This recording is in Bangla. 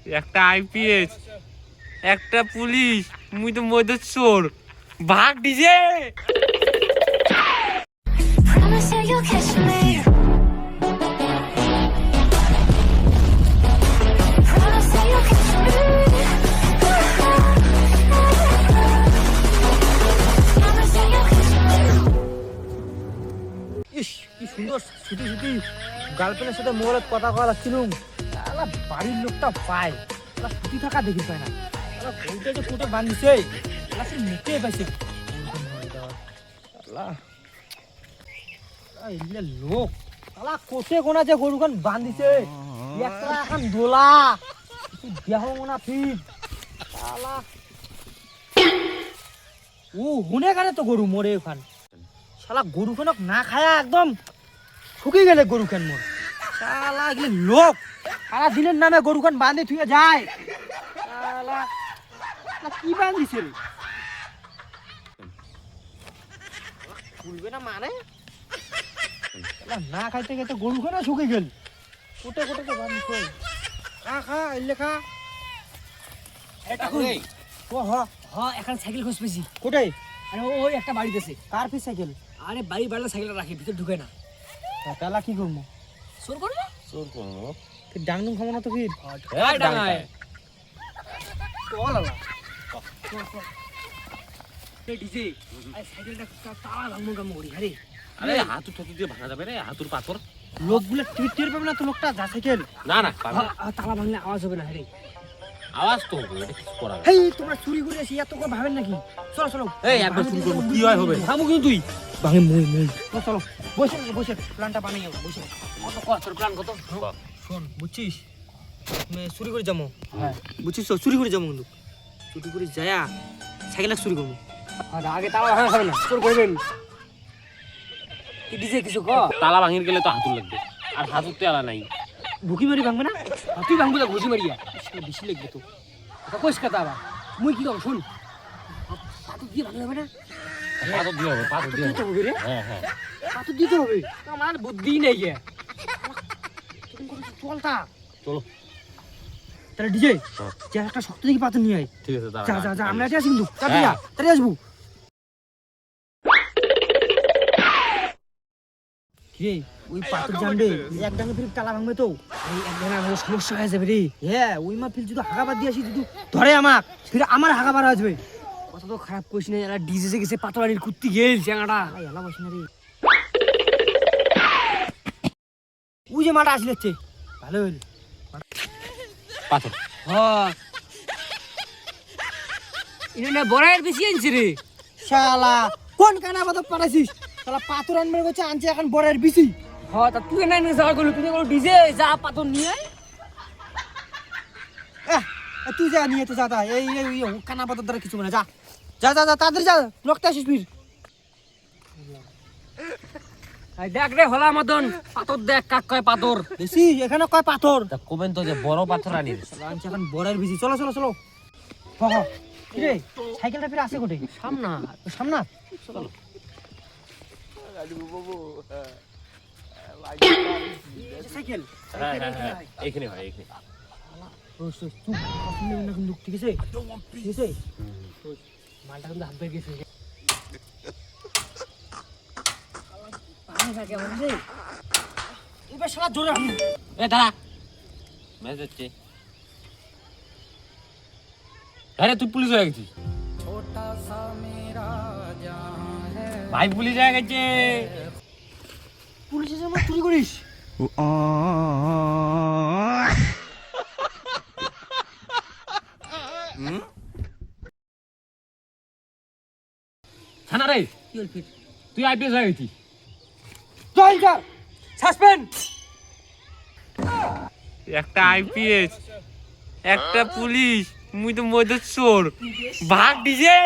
একটা আইপিএস, একটা পুলিশ, মুই তো মধ্যে চোর। ভাগ ডিজে। ইস কি সুন্দর ছুটি ছুটি গার্লফ্রেন্ডের সাথে মোবাইলে কথা কওয়া লাগছিলুম। বাড়ির লোকটা পায় ছুটি থাকা দেখি পায় না। বউটা যে কোটে বাঁধিছে মুখে পাইছে লোক কোটে কোনা যে গরুখান বাঁধিছে একটা এখন দোলা দেহ মোনা ফিট ও হুনে কানে তো গরু মরে ওখান শালা গরুখানক না খায়া একদম শুকিয়ে গেলে গরুখান মোর শালা এগুলো লোক সারা দিনের নামে গরুখান বাঁধে থুয়ে যায়। শালা কি বাঁধিছে রে ভুলবে না মানে না খাইতে খাইতে গরুখানা শুকিয়ে গেল কোটে কোটে তো বাঁধিছে। খা খা এলে খা এখন সাইকেল খোঁজ পেয়েছি। কোটাই আরে ওই একটা বাড়িতে আছে। কার ফি সাইকেল? আরে বাড়ি বাড়লে সাইকেলটা রাখি, ভিতরে ঢুকে না। তাহলে কি করবো? চোর করবে? চোর করবো। ডাংডুং খাবো না তো ফির ডাঙায় চল আলা ডিজে আরে সাইকেলটা তালা ভাঙবো কামো করি। আরে আরে হাতুর ঠাতুর দিয়ে ভাঙা যাবে রে, হাতুর পাথর। লোকগুলো টির পাবে না তো লোকটা যা সাইকেল না না পারবে। তালা ভাঙলে আওয়াজ হবে না। আরে আওয়াজ তো হবে, এটা কিছু করা যাবে। হেই তোমরা চুরি করে এসে এত করে ভাবেন নাকি? চলো চলো এই একবার চুরি করবো, কি হয় হবে? ভাবো কিন্তু তুই ভাঙে মই মই চলো বসে বসে প্ল্যানটা বানিয়ে যাবো বসে। কত কত প্ল্যান কত? শোন বুঝছিস চুরি করে যাবো। হ্যাঁ বুঝছিস তো চুরি করে যাবো কিন্তু চুরি করে যায়া সাইকেল চুরি করবো। আগে তালা ভাঙা হবে না, চোর করবেন কি ডিজে কিছু ক? তালা ভাঙির গেলে তো হাতুর লাগবে, আর হাতুর তো আলা নাই। ভুকি মারি ভাঙবে না? তুই ভাঙবো না ঘুষি মারিয়া, বেশি লাগবে তো। কইস কথা আবার মুই কি কম শুন, পাথর দিয়ে ভাঙলে হবে না? পাথর দিয়ে হবে, পাথর দিয়ে দিতে হবে। হবে রে, হ্যাঁ হ্যাঁ পাথর দিতে হবে। আমার বুদ্ধি নেই গে চলতা। চলো তাহলে ডিজে যে একটা শক্ত দেখি পাথর নিয়ে আয়। ঠিক আছে, যা যা যা আমরা দাঁড়া। আসি কিন্তু তাড়াতাড়ি আসবো। রে ওই পাথর জানবে এক ডাঙে ফির তালা ভাঙবে তো এই এক ধরনের আমাদের সমস্যা হয়ে যাবে রে। হ্যাঁ ওই মা ফির যদি হাগাবার দিয়ে আসি যদি ধরে আমাক ফির আমার হাগাবার আসবে। কথা তো খারাপ কইস না, এরা ডিজে গেছে পাতলাড়ির কুত্তি গেল চ্যাংড়া। এলা বসে না রে ওই যে মাটা আসলে ভালো হইল পাথর হ্যাঁ ইনে বড়াইয়ের বেশি আনছে রে। শালা কোন কানা বাদক পাঠাইছিস? শালা পাথর আনবে কইছে আনছে এখন বড়ের বিসি। হ্যাঁ তা তুই না যাওয়া করলি, তুই বলো ডিজে যা পাথর নিয়ে তুই যা নিয়ে তো যা তা এই কানা বাদক দ্বারা কিছু মানে যা যা যা যা তাড়াতাড়ি যা রক্ত আসিস ফির। আই দেখ রে হলা মদন পাথর দেখ কাক কয় পাথর। বেশি এখানে কয় পাথর তা কবেন তো যে বড় পাথর আনি। আনছে এখন বড়ের বিসি। চলো চলো চলো হ হ রে সাইকেলটা ফির আসে কোটে? সামনা সামনা চলো সাইকেল হ্যাঁ হ্যাঁ হ্যাঁ এইখানে হয়, এইখানে। কিন্তু ঠিক আছে ঠিক আছে মালটা কিন্তু হাত বের গেছে। এবার শালা জোরে হাঁটু। এ দাঁড়া, ম্যাচ হচ্ছে। আরে তুই পুলিশ হয়ে গেছিস? ভাই পুলিশ হয়ে গেছে। পুলিশের সামনে চুরি করিস? থানা রে, তুই আইপিএস হয়ে গেছিস। চল যা সাসপেন্ড। একটা আইপিএস, একটা পুলিশ, মুই তো মধ্যে চোর। ভাগ ডিজে।